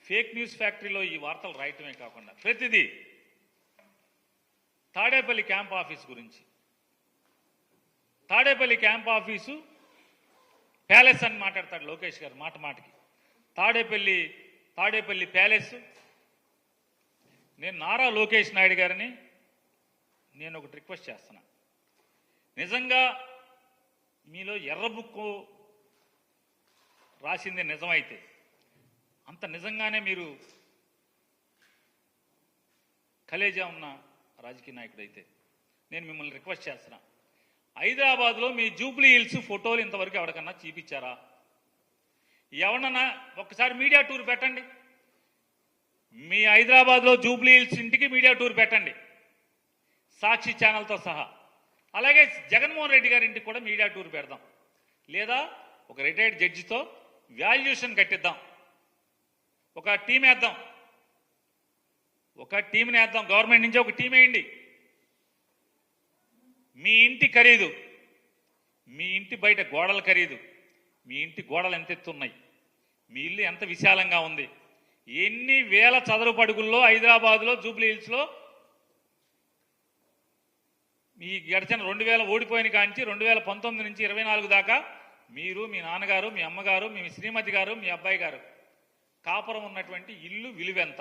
Fake news ఫ్యాక్టరీలో ఈ వార్తలు రాయటమే కాకుండా ప్రతిదీ తాడేపల్లి క్యాంప్ ఆఫీస్ గురించి, తాడేపల్లి క్యాంప్ ఆఫీసు ప్యాలెస్ అని మాట్లాడతాడు లోకేష్ గారు మాట మాటకి. తాడేపల్లి ప్యాలెస్. నేను నారా లోకేష్ నాయుడు గారిని నేను ఒకటి రిక్వెస్ట్ చేస్తున్నా. నిజంగా మీలో ఎర్ర బుక్కు రాసింది నిజమైతే, అంత నిజంగానే మీరు కలేజా ఉన్న రాజకీయ నాయకుడైతే నేను మిమ్మల్ని రిక్వెస్ట్ చేస్తున్నా. హైదరాబాద్లో మీ జూబ్లీ హిల్స్ ఫోటోలు ఇంతవరకు ఎవరికన్నా చూపించారా? ఎవరన్నా ఒక్కసారి మీడియా టూర్ పెట్టండి. మీ హైదరాబాద్లో జూబ్లీ హిల్స్ ఇంటికి మీడియా టూర్ పెట్టండి, సాక్షి ఛానల్తో సహా. అలాగే జగన్మోహన్ రెడ్డి గారి ఇంటికి కూడా మీడియా టూర్ పెడదాం, లేదా ఒక రిటైర్డ్ జడ్జితో వాల్యుయేషన్ కట్టిద్దాం, ఒక టీం వేద్దాం, ఒక టీంని వేద్దాం. గవర్నమెంట్ నుంచి ఒక టీం వేయండి. మీ ఇంటి ఖరీదు, మీ ఇంటి బయట గోడల ఖరీదు, మీ ఇంటి గోడలు ఎంత ఎత్తున్నాయి, మీ ఇల్లు ఎంత విశాలంగా ఉంది, ఎన్ని వేల చదరపు అడుగుల్లో హైదరాబాద్లో జూబ్లీ హిల్స్లో ఈ గడిచిన 2000 ఓడిపోయిన కాంచి 2019 నుంచి 24 దాకా మీరు, మీ నాన్నగారు, మీ అమ్మగారు, మీ శ్రీమతి గారు, మీ అబ్బాయి గారు కాపురం ఉన్నటువంటి ఇల్లు విలువెంత,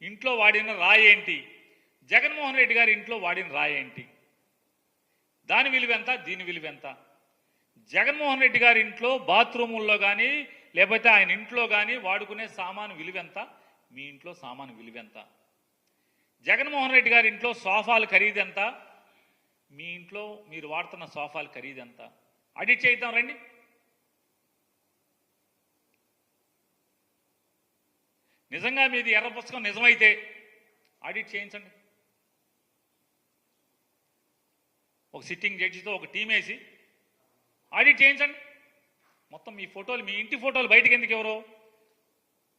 ఇంట్లో వాడిన రాయి ఏంటి, జగన్మోహన్ రెడ్డి గారి ఇంట్లో వాడిన రాయి ఏంటి, దాని విలువెంత, దీని విలువెంత, జగన్మోహన్ రెడ్డి గారి ఇంట్లో బాత్రూముల్లో కానీ లేకపోతే ఆయన ఇంట్లో కానీ వాడుకునే సామాను విలువెంత, మీ ఇంట్లో సామాను విలువెంత, జగన్మోహన్ రెడ్డి గారి ఇంట్లో సోఫాలు ఖరీదెంత, మీ ఇంట్లో మీరు వాడుతున్న సోఫాలు ఖరీదెంత, ఆడిట్ చేద్దాం రండి. నిజంగా మీది ఎర్ర పుస్తకం నిజమైతే ఆడిట్ చేయించండి. ఒక సిట్టింగ్ జడ్జితో ఒక టీం వేసి ఆడిట్ చేయించండి. మొత్తం మీ ఫోటోలు, మీ ఇంటి ఫోటోలు బయటకు ఎందుకు ఎవరు?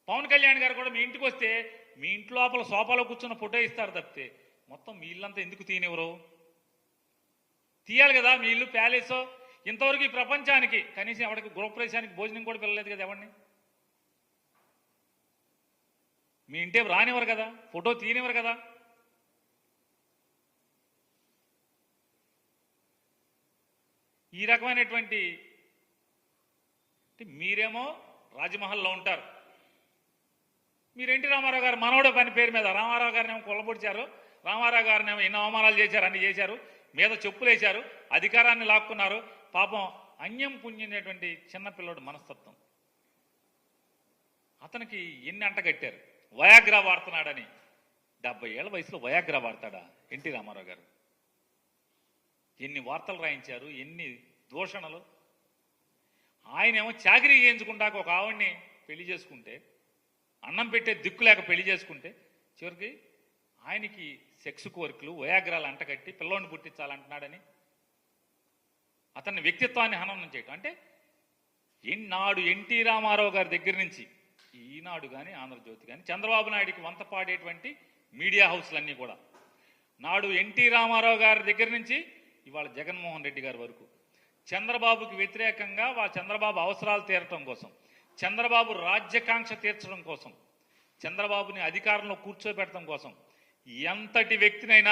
పవన్ కళ్యాణ్ గారు కూడా మీ ఇంటికి వస్తే మీ ఇంటి లోపల సోఫాలో కూర్చున్న ఫోటో ఇస్తారు తప్పితే మొత్తం మీ ఇల్లంతా ఎందుకు తీయనివ్వరు? తీయాలి కదా. మీ ఇల్లు ప్యాలెసో. ఇంతవరకు ఈ ప్రపంచానికి కనీసం ఎవరికి గృహప్రవేశానికి భోజనం కూడా పిల్లలేదు కదా ఎవరిని. మీ ఇంటే రానివ్వరు కదా, ఫోటో తీయనివ్వరు కదా. ఈ రకమైనటువంటి మీరేమో రాజమహల్లో ఉంటారు. మీరు ఎన్టీ రామారావు గారు మనవడ పని పేరు మీద రామారావు గారిని ఏమో కొల్లబొడిచారు, రామారావు గారిని ఏమో ఎన్నో అవమానాలు చేశారు, అన్ని చేశారు, మీద చెప్పులు వేశారు, అధికారాన్ని లాక్కున్నారు. పాపం అన్యం పుణ్యమైనటువంటి చిన్నపిల్లడు మనస్తత్వం. అతనికి ఎన్ని అంటగట్టారు, వయాగ్రా వాడుతున్నాడని. 70 ఏళ్ల వయసులో వయాగ్రా వాడతాడా ఎన్టీ రామారావు గారు? ఎన్ని వార్తలు రాయించారు, ఎన్ని దూషణలు. ఆయనేమో చాకరీ చేయించుకుంటాక ఒక ఆవిడ్ని పెళ్లి చేసుకుంటే, అన్నం పెట్టే దిక్కు లేక పెళ్లి చేసుకుంటే చివరికి ఆయనకి సెక్స్ కోరికలు, వయాగ్రాలు అంటగట్టి పిల్లోని పుట్టించాలంటున్నాడని అతని వ్యక్తిత్వాన్ని హననం చేయటం. అంటే నాడు ఎన్టీ రామారావు గారి దగ్గర నుంచి ఈనాడు కానీ ఆంధ్రజ్యోతి కానీ చంద్రబాబు నాయుడికి వంత పాడేటువంటి మీడియా హౌస్లన్నీ కూడా నాడు ఎన్టీ రామారావు గారి దగ్గర నుంచి ఇవాళ జగన్మోహన్ రెడ్డి గారి వరకు చంద్రబాబుకి వ్యతిరేకంగా చంద్రబాబు అవసరాలు తీరటం కోసం, చంద్రబాబు రాజ్యకాంక్ష తీర్చడం కోసం, చంద్రబాబుని అధికారంలో కూర్చోబెట్టడం కోసం ఎంతటి వ్యక్తినైనా